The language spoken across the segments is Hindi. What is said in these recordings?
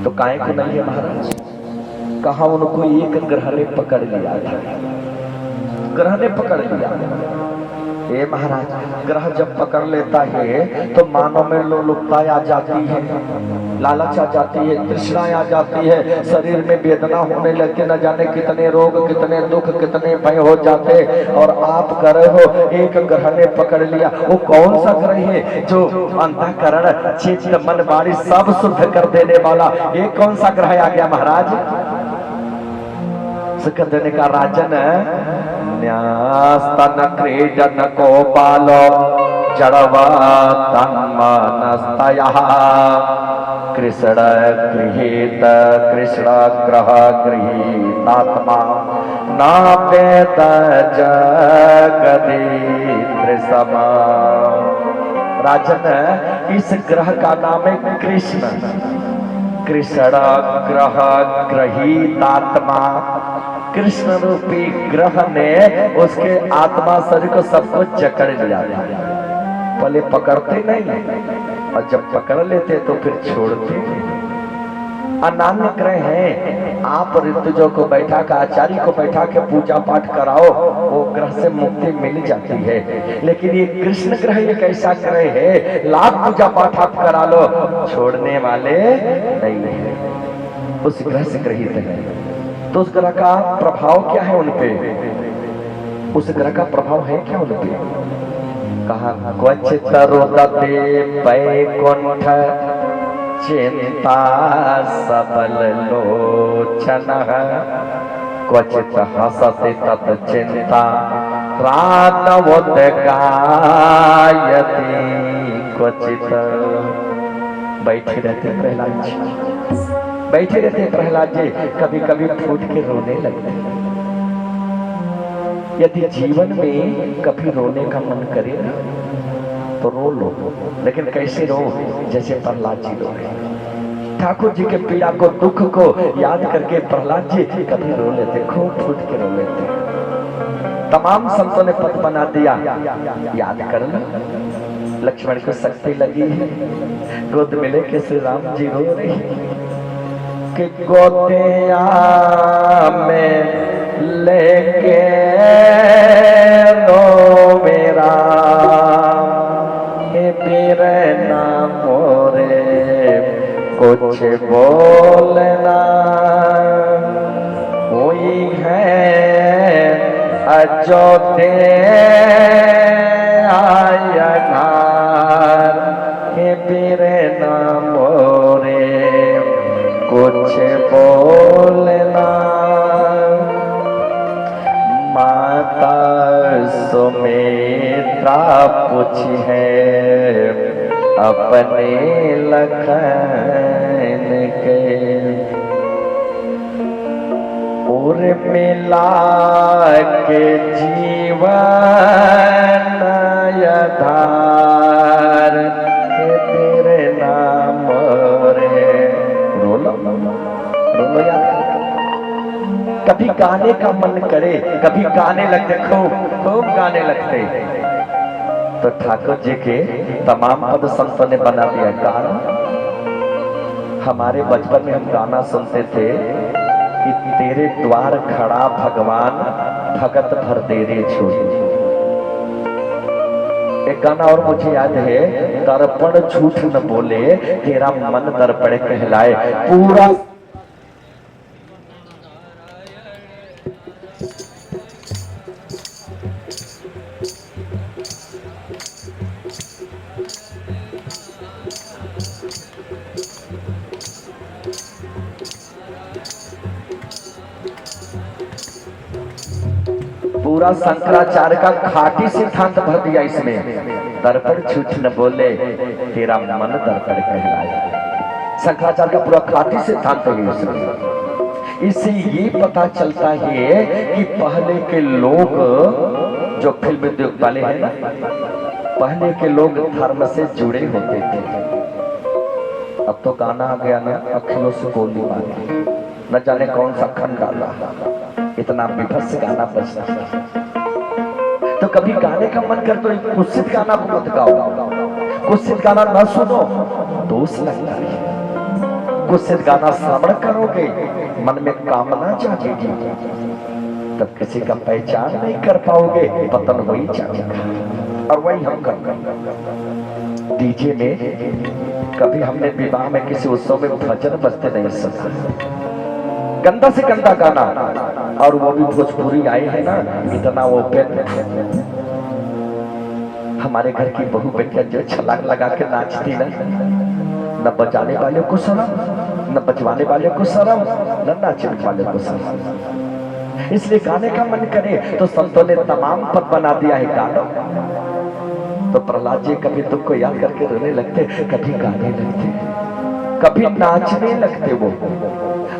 तो काहे को नहीं है महाराज? कहा उनको एक ग्रह ने पकड़ लिया था, ग्रह ने पकड़ लिया। ए महाराज, ग्रह जब पकड़ लेता है तो मानव में लोलुपता आ जाती है, लालच आ जाती है, तृष्णा आ जाती है, शरीर में वेदना होने लगती, न जाने कितने रोग, कितने दुख, कितने भय हो जाते। और आप कह रहे हो एक ग्रह ने पकड़ लिया। वो कौन सा ग्रह है जो अंतःकरण, चित्त, मन, वाणी सब शुद्ध कर देने वाला? एक कौन सा ग्रह आ गया महाराज? कहने का राजन, न्यास्तन क्रीडन को पालो जड़वा तन्मानस्तयः कृष्ण गृहीत कृष्ण ग्रह गृहीतात्मा नावेद जगदीन्द्र समा। राजन, इस ग्रह का नाम है कृष्ण। कृष्ण ग्रह गृहीतात्मा, कृष्ण रूपी ग्रह ने उसके आत्मा शरीर को सबको जकड़ लिया। पहले पकड़ते नहीं, और जब पकड़ लेते तो फिर छोड़ते। अनान्य ग्रह है, आप ऋतुजों को बैठा कर, आचार्य को बैठा के पूजा पाठ कराओ, वो ग्रह से मुक्ति मिल जाती है। लेकिन ये कृष्ण ग्रह एक ऐसा ग्रह है, लाख पूजा पाठ आप करा लो, छोड़ने वाले नहीं है, उस ग्रह से ग्रहित है। तो उस ग्रह का प्रभाव क्या है उनपे? उस ग्रह का प्रभाव है क्या उनपे? कहा क्वचित रोदते वैकुंठ चिंता सबल लोचन क्वचित हसते तत् चिंता रातवोदगायति क्वचित। बैठे रहते प्रहलाद जी, बैठे रहते प्रहलाद जी, कभी कभी फूट के रोने लगते। यदि जीवन में कभी रोने का मन करे ना तो रो लो, लेकिन कैसे रो? जैसे प्रहलाद जी रो रहे। ठाकुर जी के पीड़ा को, दुख को याद करके प्रहलाद जी कभी रो लेते, खूब फूट के रो लेते। तमाम संतों ने पद बना दिया, याद कर लो। लक्ष्मण को शक्ति लगी है, गोद मिले के श्री राम जी रो रही कि गोतिया में लेके रो मेरा पीर ना मोरे कुछ बोलना हुई है अयोध्या के पीर ना मोरे कुछ बोलना। माता सुमित्रा पूछी है अपने लखन के और मिला के जीवन आधार तेरे नाम रे। रोलो रोलो याद। कभी गाने का मन करे, कभी गाने लगते, खूब गाने लगते। तो ठाकुर जी के तमाम पद संतों ने बना दिया गाना। हमारे बचपन में हम गाना सुनते थे कि तेरे द्वार खड़ा भगवान भगत भर दे रे छोड़ी। एक गाना और मुझे याद है, दर्पण झूठ न बोले तेरा मन दर्पण कहलाए। पूरा पूरा शंकराचार्य का खाटी सिद्धांत भर दिया इसमें। दर्पण झूठ न बोले तेरा मन दर्पण कहलाए। शंकराचार्य का पूरा खाटी सिद्धांत है इसमें। इससे ये पता चलता है कि पहले के लोग जो फिल्म उद्योग वाले हैं ना, पहले के लोग धर्म से जुड़े होते थे। अब तो गाना आ गया ना, अखियों से गोली मारी, न जाने कौन सा खंड डाला, इतना विभत्स गाना बजता। तो कभी गाने का मन कर तो कुत्सित गाना को मत गाओ, कुत्सित गाना न सुनो, दोष लगता है। कुछ गाना श्रवण करोगे, मन में कामना जागेगी, तब किसी का पहचान नहीं कर पाओगे, पतन हो ही जाएगा। और वही हम कर डीजे में कभी हमने विवाह में किसी उत्सव में भजन बजते नहीं सुना, गंदा से गंदा गाना, और वो भी भोजपुरी आए हैं ना, इतना वो हमारे घर की बहू बेटिया जो छलांग लगा के नाचती ना, न बजाने वाले को शर्म, न बजवाने वाले को शर्म, न नाचने वाले को शर्म। इसलिए गाने का मन करे तो संतों ने तमाम पद बना दिया है गानों। तो प्रहलाद जी कभी दुख को याद करके रोने लगते, कभी गाने लगते, कभी नाचने लगते वो,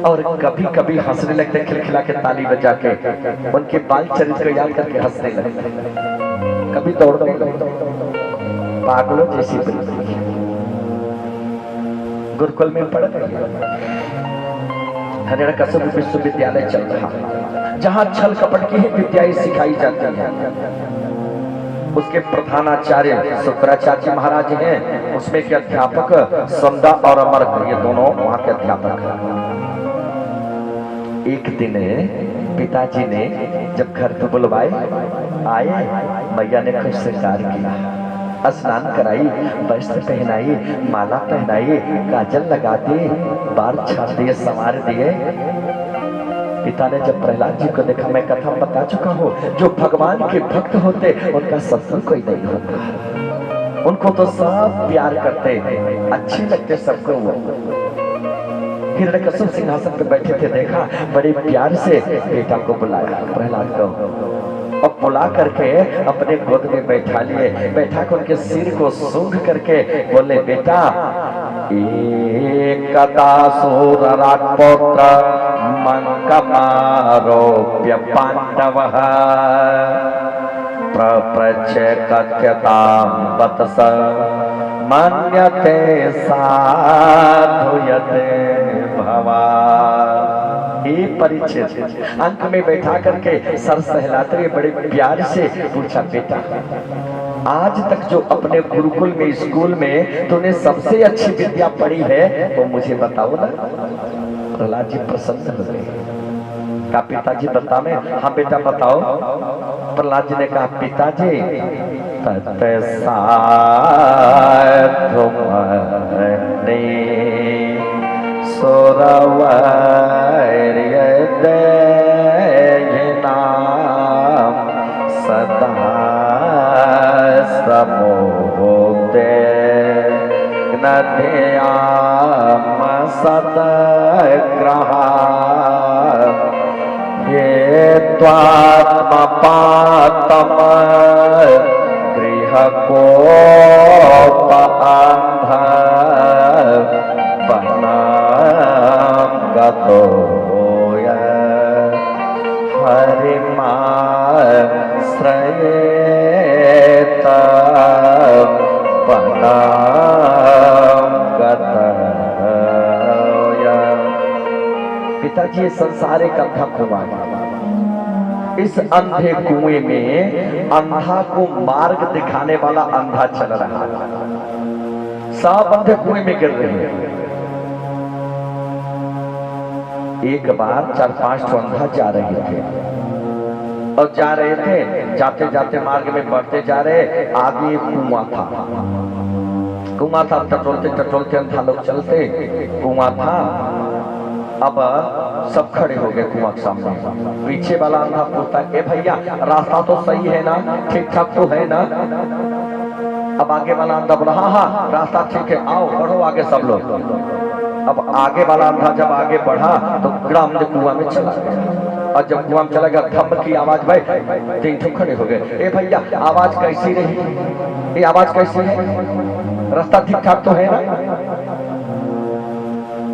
और कभी कभी हंसने लगते, खिलखिला के ताली बजा के उनके बाल चरित्र को याद करके हंसने लगते, कभी दौड़ने लगते, पागलों जैसी वृत्ति। गुरुकुल में पढ़ रहे हरियाणा कसब विश्वविद्यालय चल रहा, जहां छल कपट की ही विद्याएं सिखाई जाती है। उसके प्रधानाचार्य शुक्राचार्य महाराज हैं, उसमें के अध्यापक संदा और अमर, ये दोनों वहां के अध्यापक हैं। एक दिन पिताजी ने जब घर पे बुलवाए, आए, मैया ने खुश श्रृंगार किया, स्नान कराई, वस्त्र पहनाई, माला पहनाई, काजल लगा दी, बाल छाड़ दिए, संवार दिए। पिता ने जब प्रहलाद जी को देखा, मैं कथा बता चुका हूँ, जो भगवान के भक्त होते उनका शत्रु कोई नहीं होता, उनको तो सब प्यार करते, अच्छे लगते सबको। वो हिरण्यकश्यप सिंहासन पे बैठे थे, देखा, बड़े प्यार से बेटा को बुलाया, प्रहलाद को, और बुला करके अपने गोद में बैठा लिए, बैठा कर उनके सिर को सूंघ करके बोले, बेटा एकदा सूरराजपुत्र मंकमारोप्य पांडवः प्रपृच्छ कथ्यतां वत्स मन्यते साधुयते भवा। ये परिचय अंक में बैठा करके सर सहलाते हुए बड़े प्यार से पूछा, बेटा आज तक जो अपने गुरुकुल में, स्कूल में तूने सबसे अच्छी विद्या पढ़ी है वो मुझे बताओ ना। प्रहलाद जी प्रसन्न हो गए, कहा पिताजी बता मैं, हाँ बेटा बताओ। प्रहलाद जी ने कहा, पिताजी सदा समोदे नद्याम सदग्रहा ये त्वात्म पातम गृह कोप अंध बनाम गतो हरिमा श्रयेत बनाम गतया। पिताजी ये संसार एक अंधा कुआं है, इस अंधे कुएं में अंधा को मार्ग दिखाने वाला अंधा चल रहा है, सब अंधे कुएं में गिर रहे हैं। एक बार 4-5 अंधा जा रहे थे, और जा रहे थे, जाते जाते मार्ग में बढ़ते जा रहे, आगे एक कुआं था, कुआं था, टटोलते टटोलते अंधा लोग चलते, कुआं था। अब सब खड़े हो गए कुआं के सामने। पीछे वाला अंधा पूछता है, भैया रास्ता तो सही है ना, ठीक ठाक तो है ना। अब आगे वाला अंधा बोला, हाँ हाँ रास्ता ठीक है, आओ बढ़ो आगे सब लोग। अब आगे वाला अंधा जब आगे बढ़ा तो ग्राम ने कुआं में चला गया, और जब कुआं में चला गया, धम की आवाज, भाई 3 ठो खड़े हो गए। ए भैया आवाज कैसी रही, ये आवाज कैसी है, रास्ता ठीक ठाक तो है ना।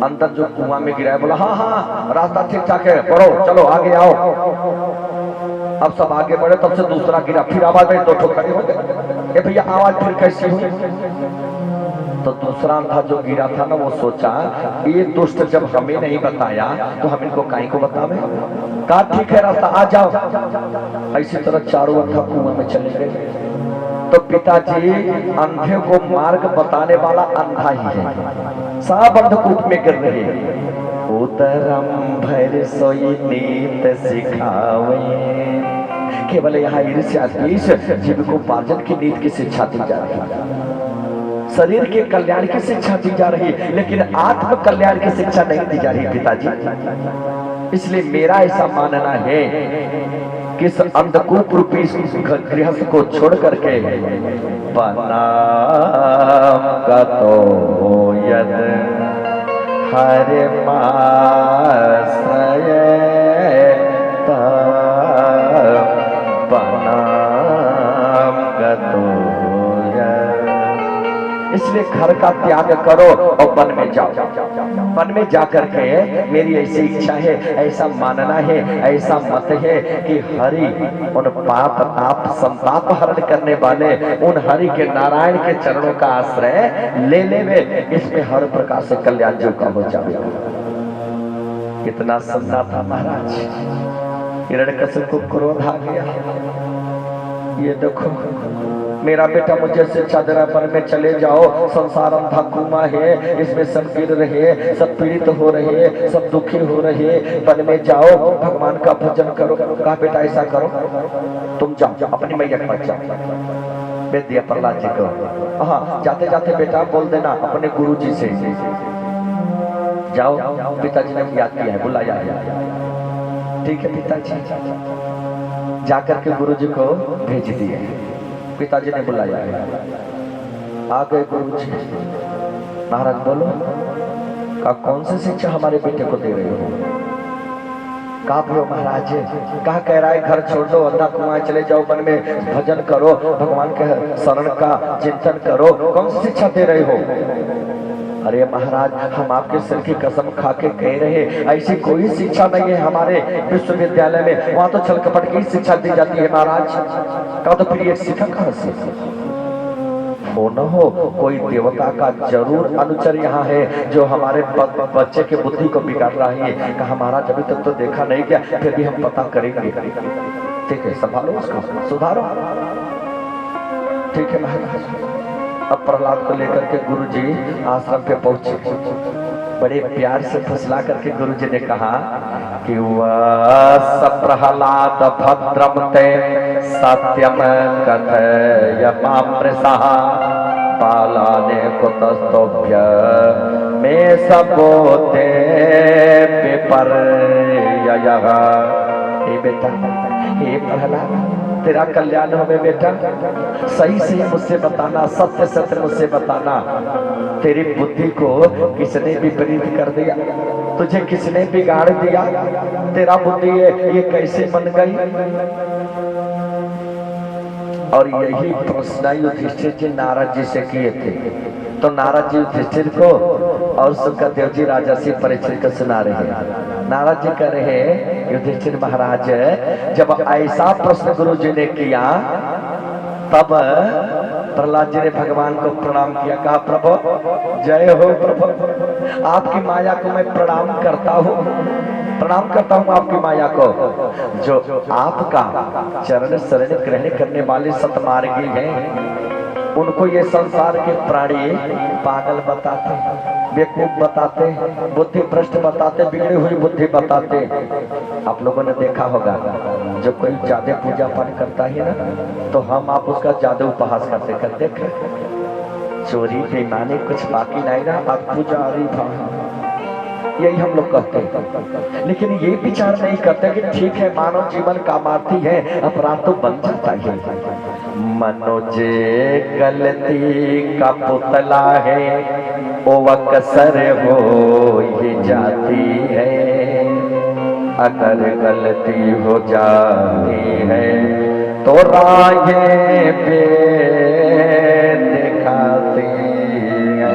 अंदर जो कुआं में गिरा है बोला, हाँ हाँ रास्ता ठीक ठाक है, बढ़ो चलो आगे आओ। अब सब आगे बढ़े, तब से दूसरा गिरा, फिर आवाज आई, 2 ठो खड़े हो गए। ए भैया आवाज फिर कैसी हुई। तो दूसरा अंधा जो गिरा था ना, वो सोचा ये दुष्ट जब हमें नहीं बताया तो हम इनको काहे को बतावे। कहा ठीक है रास्ता, आ जाओ। इसी तरह चारों अंधा कुआं में चले गए। तो पिताजी अंधे को मार्ग बताने वाला अंधा ही है, सब अंधकूप में गिर रहे हैं। उतरम भर सोई नीत सिखावे, केवल यहाँ ईर्ष्या द्वेष जीविकोपार्जन की नीति की शिक्षा दी जा रही है, शरीर के कल्याण की शिक्षा दी जा रही है, लेकिन आत्म कल्याण की शिक्षा नहीं दी जा रही पिताजी। इसलिए मेरा ऐसा मानना है कि इस अंधकूप रूपी गृहस्थ को छोड़ करके बना का तो यद हरे माश्रय इसलिए घर का त्याग करो और वन में जाओ। वन में जाकर के मेरी ऐसी इच्छा है, ऐसा मानना है, ऐसा मत है कि हरि उन पाप ताप संताप हरण करने वाले उन हरि के नारायण के चरणों का आश्रय ले लेवे, इसमें हर प्रकार से कल्याण जो का हो जाएगा। कितना सुनना था महाराज, हिरण्यकश्यप को क्रोध आ गया। ये देखो मेरा बेटा मुझे शिक्षा दे रहा, वन में चले जाओ, संसार अंधा कुआं है, इसमें सब गिर रहे, सब पीड़ित हो रहे, सब दुखी हो रहे, वन में जाओ, भगवान का भजन करो। कहा बेटा ऐसा करो, तुम जाओ अपनी मैया के पास जाओ। भेज दिया प्रहलाद जी को। हाँ, जाते जाते बेटा बोल देना अपने गुरु जी से, जाओ पिताजी ने याद किया है, बुलाया है। ठीक है पिताजी, जाकर के गुरु जी को भेज दिए। पिताजी ने बुलाया, आ गए गुरु जी। महाराज बोलो, का कौन सी शिक्षा हमारे बेटे को दे रहे हो? कहा भयो महाराज, कहा कह रहा है घर छोड़ दो, अंधा कुआं चले जाओ, वन में भजन करो, भगवान के शरण का चिंतन करो, कौन सी शिक्षा दे रहे हो? अरे महाराज, हम आपके सिर की कसम खा के कह रहे, ऐसी कोई शिक्षा नहीं है हमारे विश्वविद्यालय में, वहां तो छल कपट की शिक्षा दी जाती है महाराज। कहा तो फिर ये शिक्षा कहां से हो? न हो कोई देवता का जरूर अनुचर यहाँ है जो हमारे बच्चे के बुद्धि को बिगाड़ रहा है। कहा महाराज अभी तक तो देखा नहीं क्या, फिर भी हम पता करेंगे। ठीक है, संभालो उसको, सुधारो। ठीक है महाराज। अब प्रहलाद को लेकर के गुरुजी आश्रम पे पहुंचे। बड़े प्यार से फुसला करके गुरुजी ने कहा कि वह प्रहलाद भद्रम ते सत्यम कथयमामृषः बालाने कुतस्तोभ्य में सबोते विपर्ययः। हे बेटा, हे प्रहलाद, तेरा कल्याण हो बेटा, सही सही मुझसे बताना, सत्य सत्य मुझसे बताना। तेरी बुद्धि को किसने विपरीत कर दिया? तुझे किसने बिगाड़ दिया? तेरा बुद्धि ये कैसे बन गई? और यही प्रश्न युधिष्ठिर जी नारद जी से किए थे। तो नारद जी युधिष्ठिर को और सुखदेव जी राजा से परीक्षित को सुना रहे हैं। नारद जी कह रहे हैं, युधिष्ठिर महाराज, जब ऐसा प्रश्न गुरु जी ने किया तब प्रहलाद जी ने भगवान को प्रणाम किया। कहा प्रभु जय हो, प्रभु आपकी माया को मैं प्रणाम करता हूँ, प्रणाम करता हूँ आपकी माया को, जो आपका चरण शरण ग्रहण करने वाले सतमार्गी हैं। उनको ये संसार के प्राणी पागल बताते, बेवकूफ बताते, बुद्धि भ्रष्ट बताते, बिगड़ी हुई बुद्धि बताते। आप लोगों ने देखा होगा, जो कोई ज्यादा पूजा पाठ करता है ना, तो हम आप उसका ज्यादा उपहास करते करते चोरी बेईमानी कुछ बाकी नहीं रहा, आप पुजारी भाव, यही हम लोग कहते हैं। लेकिन ये विचार नहीं करते कि ठीक है, मानव जीवन कामार्थी है, अपराध तो बन जाता है। मनोज गलती का पुतला है, वो अक्सर हो ही जाती है, अगर गलती हो जाती है तो राहें पे दिखाती है।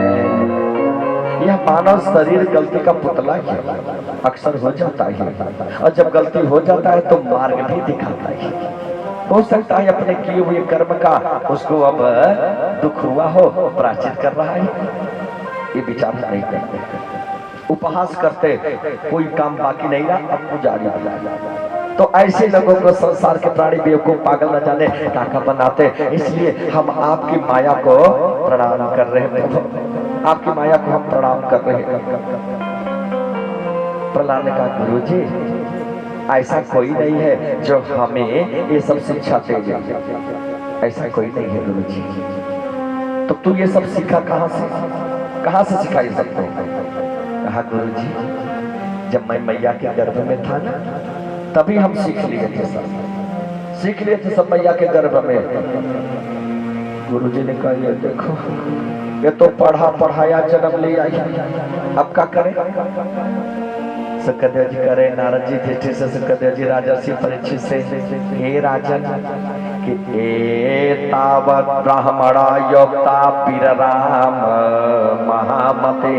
यह मानव शरीर गलती का पुतला है, अक्सर हो जाता है, और जब गलती हो जाता है तो मार्ग भी दिखाता है। हो सकता है अपने किए हुए कर्म का उसको अब दुख हुआ हो, प्रायश्चित कर रहा है। ये विचार नहीं करते, उपहास करते, कोई काम बाकी नहीं रहा, अब पुजारी बना। तो ऐसे लोगों को संसार के प्राणी बेवकूफ पागल न जाने टाका बनाते। इसलिए हम आपकी माया को प्रणाम कर रहे हैं प्रभु, आपकी माया को हम प्रणाम कर रहे हैं। प्रहलाद ने कहा गुरु जी ऐसा कोई नहीं है जो हमें ये सब शिक्षा देगा, ऐसा कोई नहीं है गुरु जी। तो तू ये सब सीखा कहाँ से सीखा ये सब? कहा गुरु जी जब मैं मैया के गर्भ में था ना तभी हम सीख लिए थे सब मैया के गर्भ में। गुरु जी ने कहा ये देखो ये तो पढ़ाया जन्म ले आई, अब क्या करें? सुखदेव जी करे नारद जी दृष्टि से सुखदेव जी राजर्षि परीक्षित से, हे राजन कि एतावत् ब्राह्मणा योक्ता पीर राम महामते